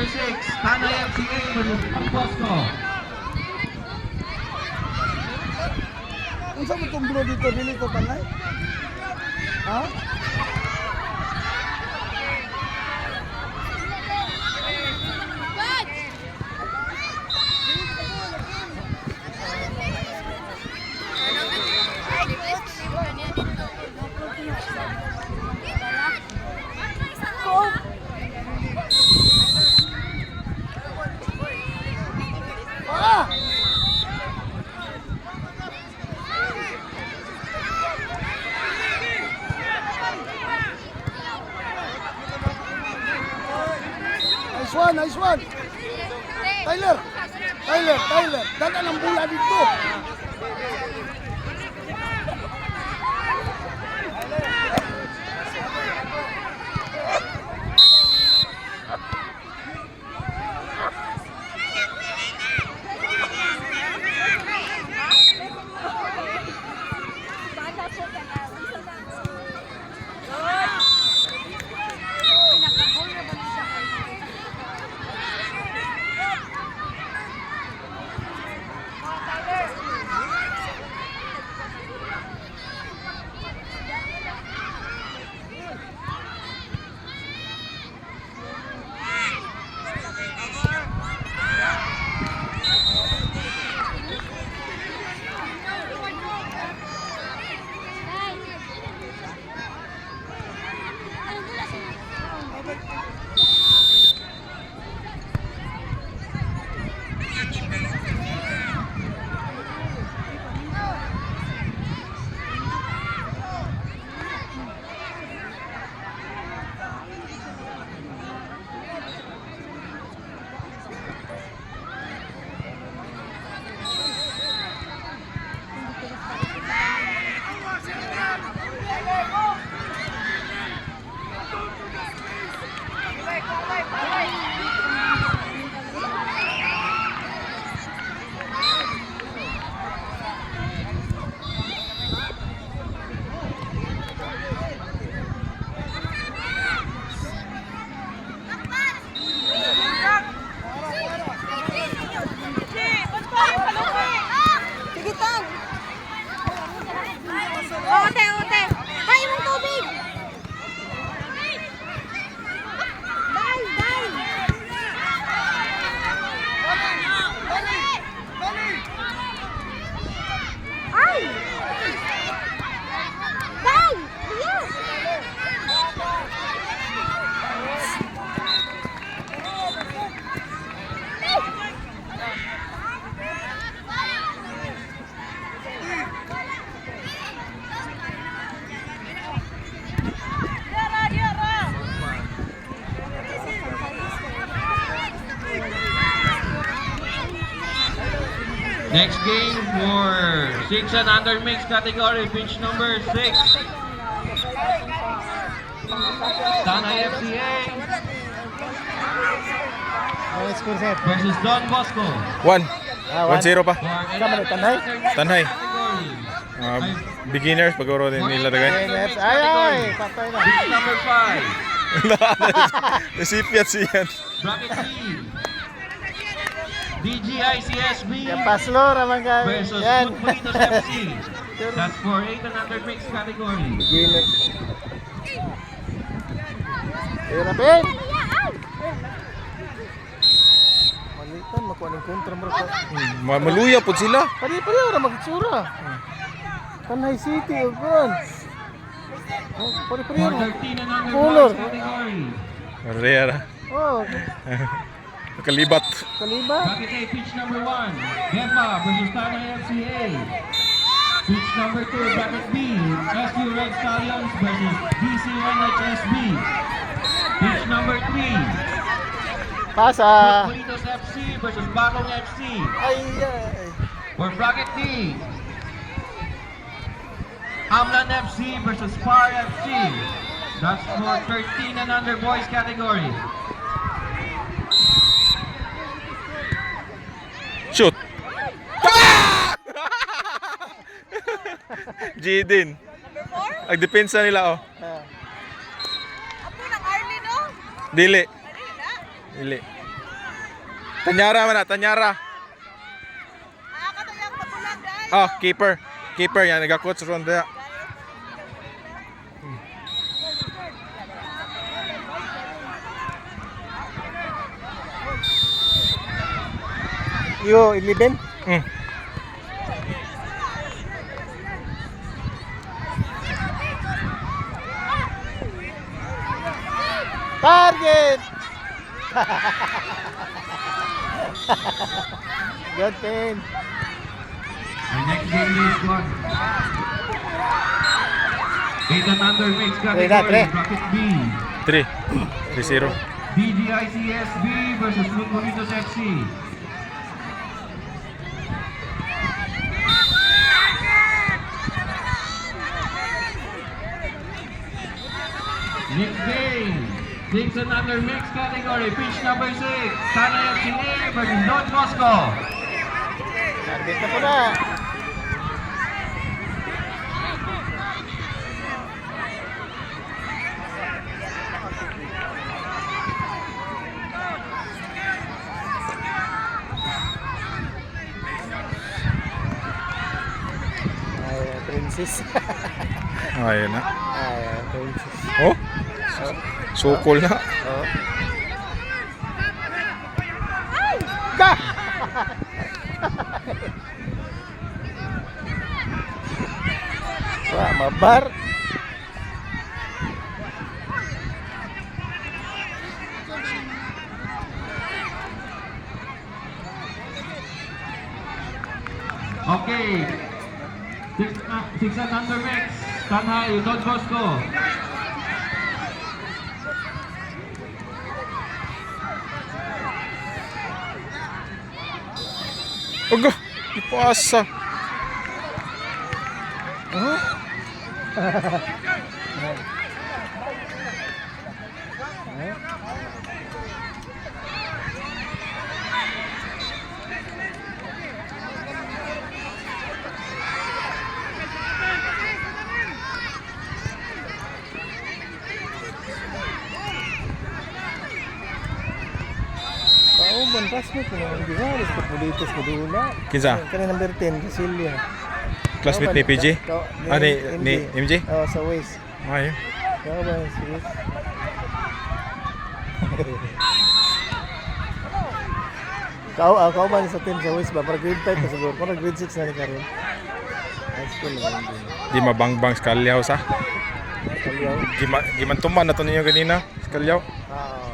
6, Tanay FCA versus Bosco. Kung saan mo itong bro dito, dito Tanay? Ha? Nice one. Tyler. Dagan ang bola dito. Next game for 6 and under mix category, pitch number 6. Tanay FCA versus Don Bosco. 1-0 pa. Tanhay. Beginners, pag-uro din nila dagay. Ay, patay na. Pitch number 5. Nasipyat siyan. Bracket B. DGICSB Paslo naman ka. versus Yan. Futbolitos FC. That's for 8 and under mix category. Hirapin. Malitan, makuha ng kontra mo rin. Maluya po sila. Pari-pari na mag-itsura. Tanay City, ugon. Pari-pari For na. 13 and under Color. boys category. Rare. Oh, Kalibat. kaliba. Bracket A, pitch number 1. Gemma versus Tanay FCA. Pitch number 2, bracket B. SU Red Stallions versus DCNHSB. Pitch number 3. Pasa. Futbolitos FC versus Bakong FC. Ay, ay. For bracket D. Amlan FC versus Spar FC. That's for 13 and under boys category. Shoot. G din. Agdepensa nila oh. Ah. Apo ng Arlie, no? Dili. Arlie na? Dili. Tanyara man na, Tanyara. Oh, keeper. Keeper yan, nag-coach ron daya. Yo, 11. Mm. Target! Good thing. Our next game is gone. 8 and under mixed Tre. category. Bracket B. 3. 3-0. DGICSB versus Lutmolitos FC. Next game. 6 and under mixed category. Pitch number 6. Tanay FCA versus Don Bosco. Target na po na. Ay, princess. Ayun na. Ay, princess. Oh, sukol na. Oh. Ka! Wah, mabar. Okay. 6 and under mix. Tanay, Don Bosco. Ogo, ipasa. Kauban, classmate ko naman di ba? Gusto politis ko doon na. Kinsa? Kani number 10, Cecilia. Classmate ni PG? Ah, ni MJ? Oo, sa Waze. Ayun. Kauban, si Waze. Kauban sa team sa Waze ba? Para grade 5 pa siguro. Para grade 6 na ni karon. High school naman din. Di mabangbang sa kalyaw sa. Kalyaw. Gimantuman na to ninyo ganina sa kalyaw. Oo.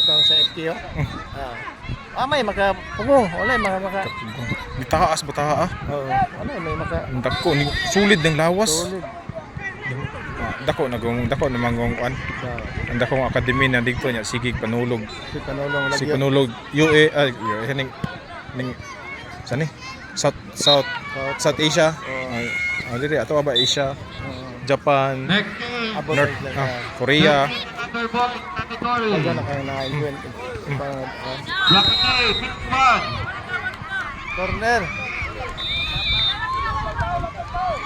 Ito sa FTO? May maka... Pugo, wala maka... Bitaas, bataha. Oo, wala may maka... Ang dako, sulid ng lawas. Solid. Dako namang kuan. Ang dakong akademi na dito niya sigig panulog. Si Panulong lagi. Si panulog UA ning sani? South Asia. Diri ato ba Asia, Japan, Next game. Abot North sa Korea. Underboy category. Diyan na kayo na-event. Bracket A, pitch 1. Corner.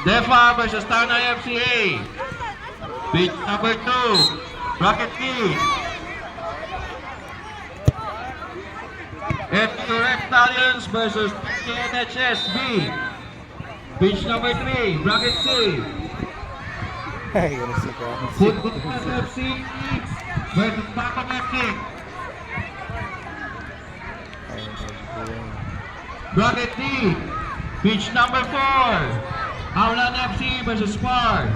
Defa versus Tanay FCA. Pitch number 2. Bracket B. FQ Reptilians versus PNHSB. Pitch number 3. Bracket C. Ay, yun si ko. Football FC versus Bakang FC. Bracket D. Pitch number 4. Howlan FC versus Spar.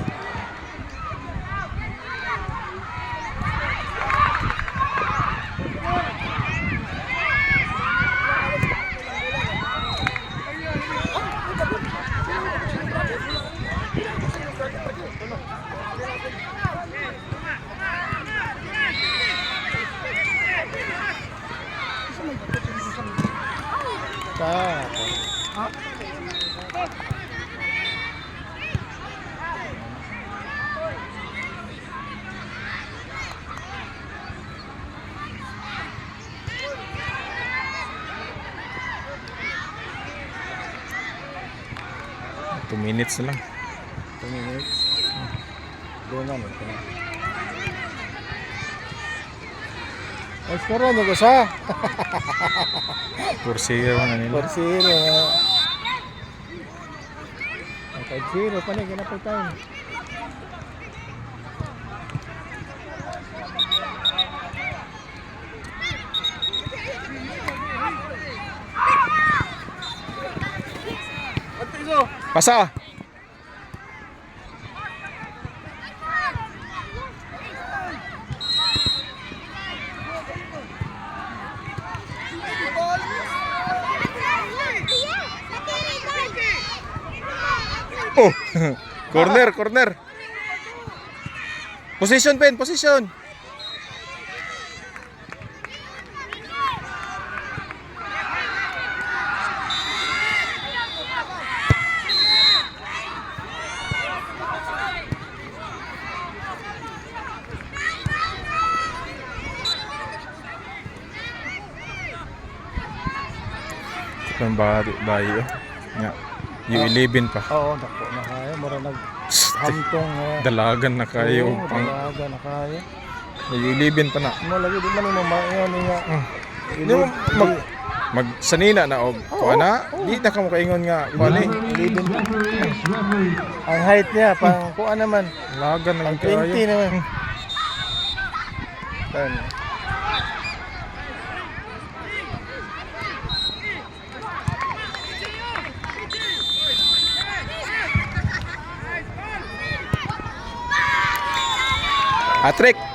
Ta. 2 minutes na lang. 2 minutes. Doon na. Extra nyo ko sa. 4-0 na nila. 4-0. 5-0 pa na, ginapay tayo. Pasa. Oh, corner, corner. Position, Pen, position. Kung bayo. Nga. U11 pa. Oo, dako na kaya. Mura naghantong. Dalagan na kayo. Oo, dalaga na kaya. U11 pa na. Mo lagi di man mo maingon nga. Di mo magsanina na og kuha na. Di na ka mo kaingon nga kuha ni. Ang height niya pang kuha naman. Dalagan na Pang 20 kayo. naman. Tan. Hat-trick.